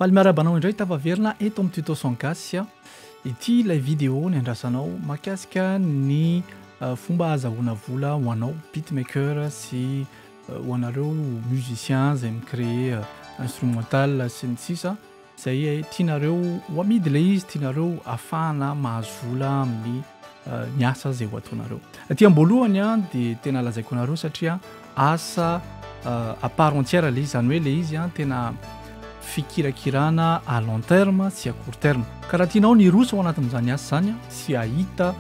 Faly miaraba anao indray tavaverina eto amin'ny tuto Sangasy. Ity ilay vidéo ny andrasanao mahakasika ny fomba azahoana vola ho anao beatmaker sy ho anareo musiciens izay micréer instrumental sy ny sisa izay tianareo ho amidy ilay izy, tianareo ahafahana mahazo vola amin'ny ny asa izay ho ataonareo. Aty am-boalohany dia tena lazaiko anareo satria asa à part entière ilay izy, izany hoe ilay izy tena fikirakirana à long terme sy à court terme. Karaha tianao ny roso ao anatin'izany asa zany sy ahita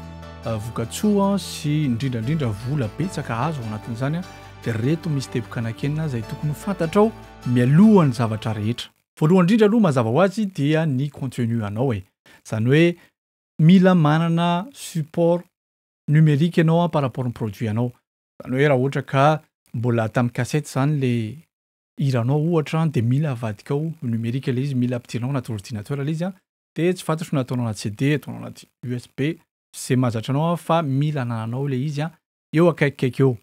vokatsoa sy indrindrandrindra vola betsaka azo ao anatin'izany dia reto misy teboka anakenina izay tokony ho fantatrao mialohan'ny zavatra rehetra. Voalohany indrindra aloha mazava ho azy dia ny contenu anao izany hoe mila manana support numérique ianao par rapport ny produit anao. Izany hoe raha ohatra ka mbola tamin'ny cassette zany le hiranao ohatra dia mila avadikao numérique ilay izy, mila ampidirinao anaty ordinateur ilay izy dia tsy fantatro nataonao anaty CD, ataonao anaty USB, izay mahazatra anao fa mila anananao ilay izy eo akaikikaiky eo.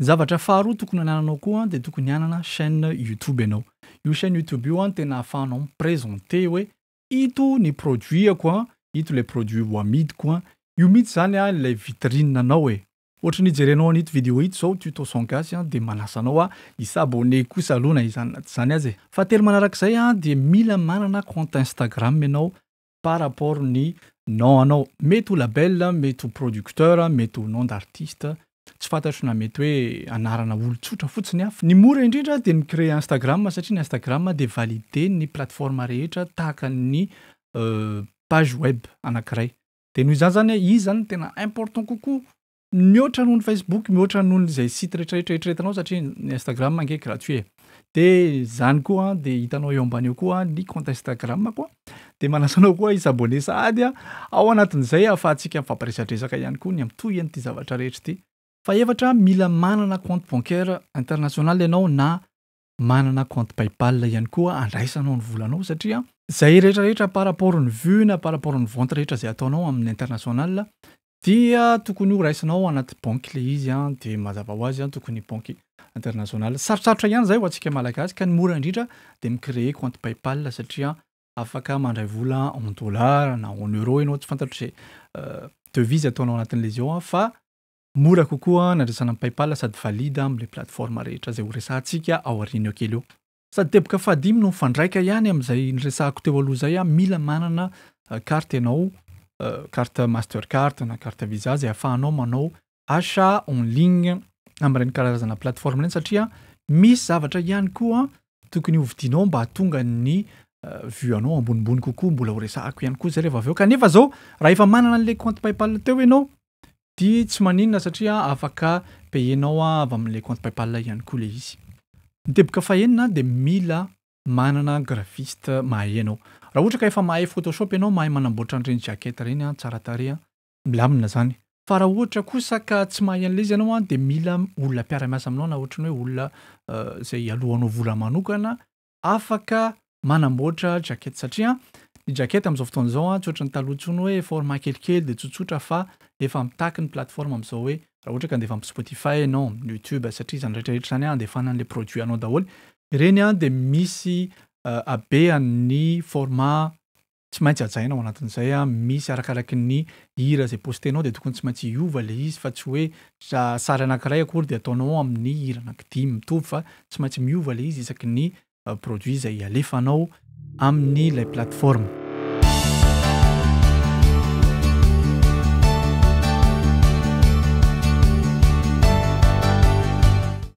Ny zavatra faharoa tokony anananao koa dia tokony hanana chaîne YouTube ianao. Io chaîne YouTube io tena ahafahanao miprésenter hoe ito ny produitako, ito le produit ho amidiko. Io mihitsy zany ilay vitrine anao Ohatra ny jerenao an'ito vidéo ito zao tuto Sangasy dia manasa anao hisabone kosa aloha na izany azy. Fahatelo manarak'izay dia mila manana compte Instagram ianao par rapport ny nom anao. Mety ho label, mety ho producteur, mety ho nom d'artiste. Tsy fantatro na mety hoe anarana olon-tsotra fotsiny Ny mora indrindra dia ny créer Instagram satria ny Instagram dia validé ny plateforme rehetra tahaka ny page web anankiray. Dia noho izany zany izy zany tena important kokoa mihoatra noho ny Facebook, mihoatra noho izay site rehetrarehetra satria ny Instagram ange gratuit. Dia izany koa dia hitanao eo ambany eo koa ny compte Instagram koa. Dia manasanao koa hisabone sady ao anatin'izay ahafahantsika mifampiresadresaka ihany koa ny amitohy an'ity zavatra rehetra ity. Fahaefatra mila manana compte bancaire international ianao na manana compte PayPal ihany koa andraisanao ny volanao satria izay rehetrarehetra par rapport ny vue na par rapport ny vente rehetra izay ataonao amin'ny international dia tokony ho raisinao anaty banky ilay izy dia mazava ho azy tokony banky international. Sarosarotra ihany izay ho antsika malagasy ka ny mora indrindra dia micréer compte PayPal satria afaka mandray vola en dollar na en euro ianao tsy fantatro izay devise ataonao anatin'ilay izy ao fa mora kokoa nandraisana amin'ny PayPal sady valide amin'ilay plateforme rehetra izay ho resahantsika ao aoriana eo kely eo. Sady teboka fahadimy no mifandraika ihany amin'izay niresahako teo aloha izay mila manana carte ianao, carte Mastercard na carte Visa izay ahafahanao manao achat en ligne amin'ireny karazana plateforme ireny satria misy zavatra ihany koa tokony hovidinao mba hahatonga ny vue anao ambonimbony kokoa, mbola ho resahako ihany koa izay rehefa avy eo. Kanefa zao raha efa manana an'ilay compte PayPal teo ianao dia tsy maninona satria afaka payenao avy amin'ilay compte PayPal ihany koa ilay izy. Ny teboka fahaenina dia mila manana graphiste mahay ianao. Raha ohatra ka efa mahay Photoshop ianao, mahay manamboatra an'ireny jacket ireny tsara tarehy milamina zany. Fa raha ohatra kosa ka tsy mahay an'ilay izy ianao dia mila olona mpiara-miasa aminao na ohatra ny hoe olona izay alohanao vola manokana afaka manamboatra jacket satria ny jacket amin'izao fotoana izao tsy ohatra ny taloha intsony hoe format kelikely dia tsotsotra fa efa mitaky ny plateforme amin'izao hoe raha ohatra ka andefa amin'ny Spotify ianao, YouTube satria izany rehetrarehetra izany andefana an'ilay produit anao daholo. Ireny dia misy habean'ny format tsy maintsy hajaina ao anatin'izay misy arakaraky ny hira izay postenao dia tokony tsy maintsy hiova ilay izy fa tsy hoe sary anankiray akory dia ataonao amin'ny hira anankidimy mitovy fa tsy maintsy miova ilay izy isaky ny produit izay alefanao amin'ilay plateforme.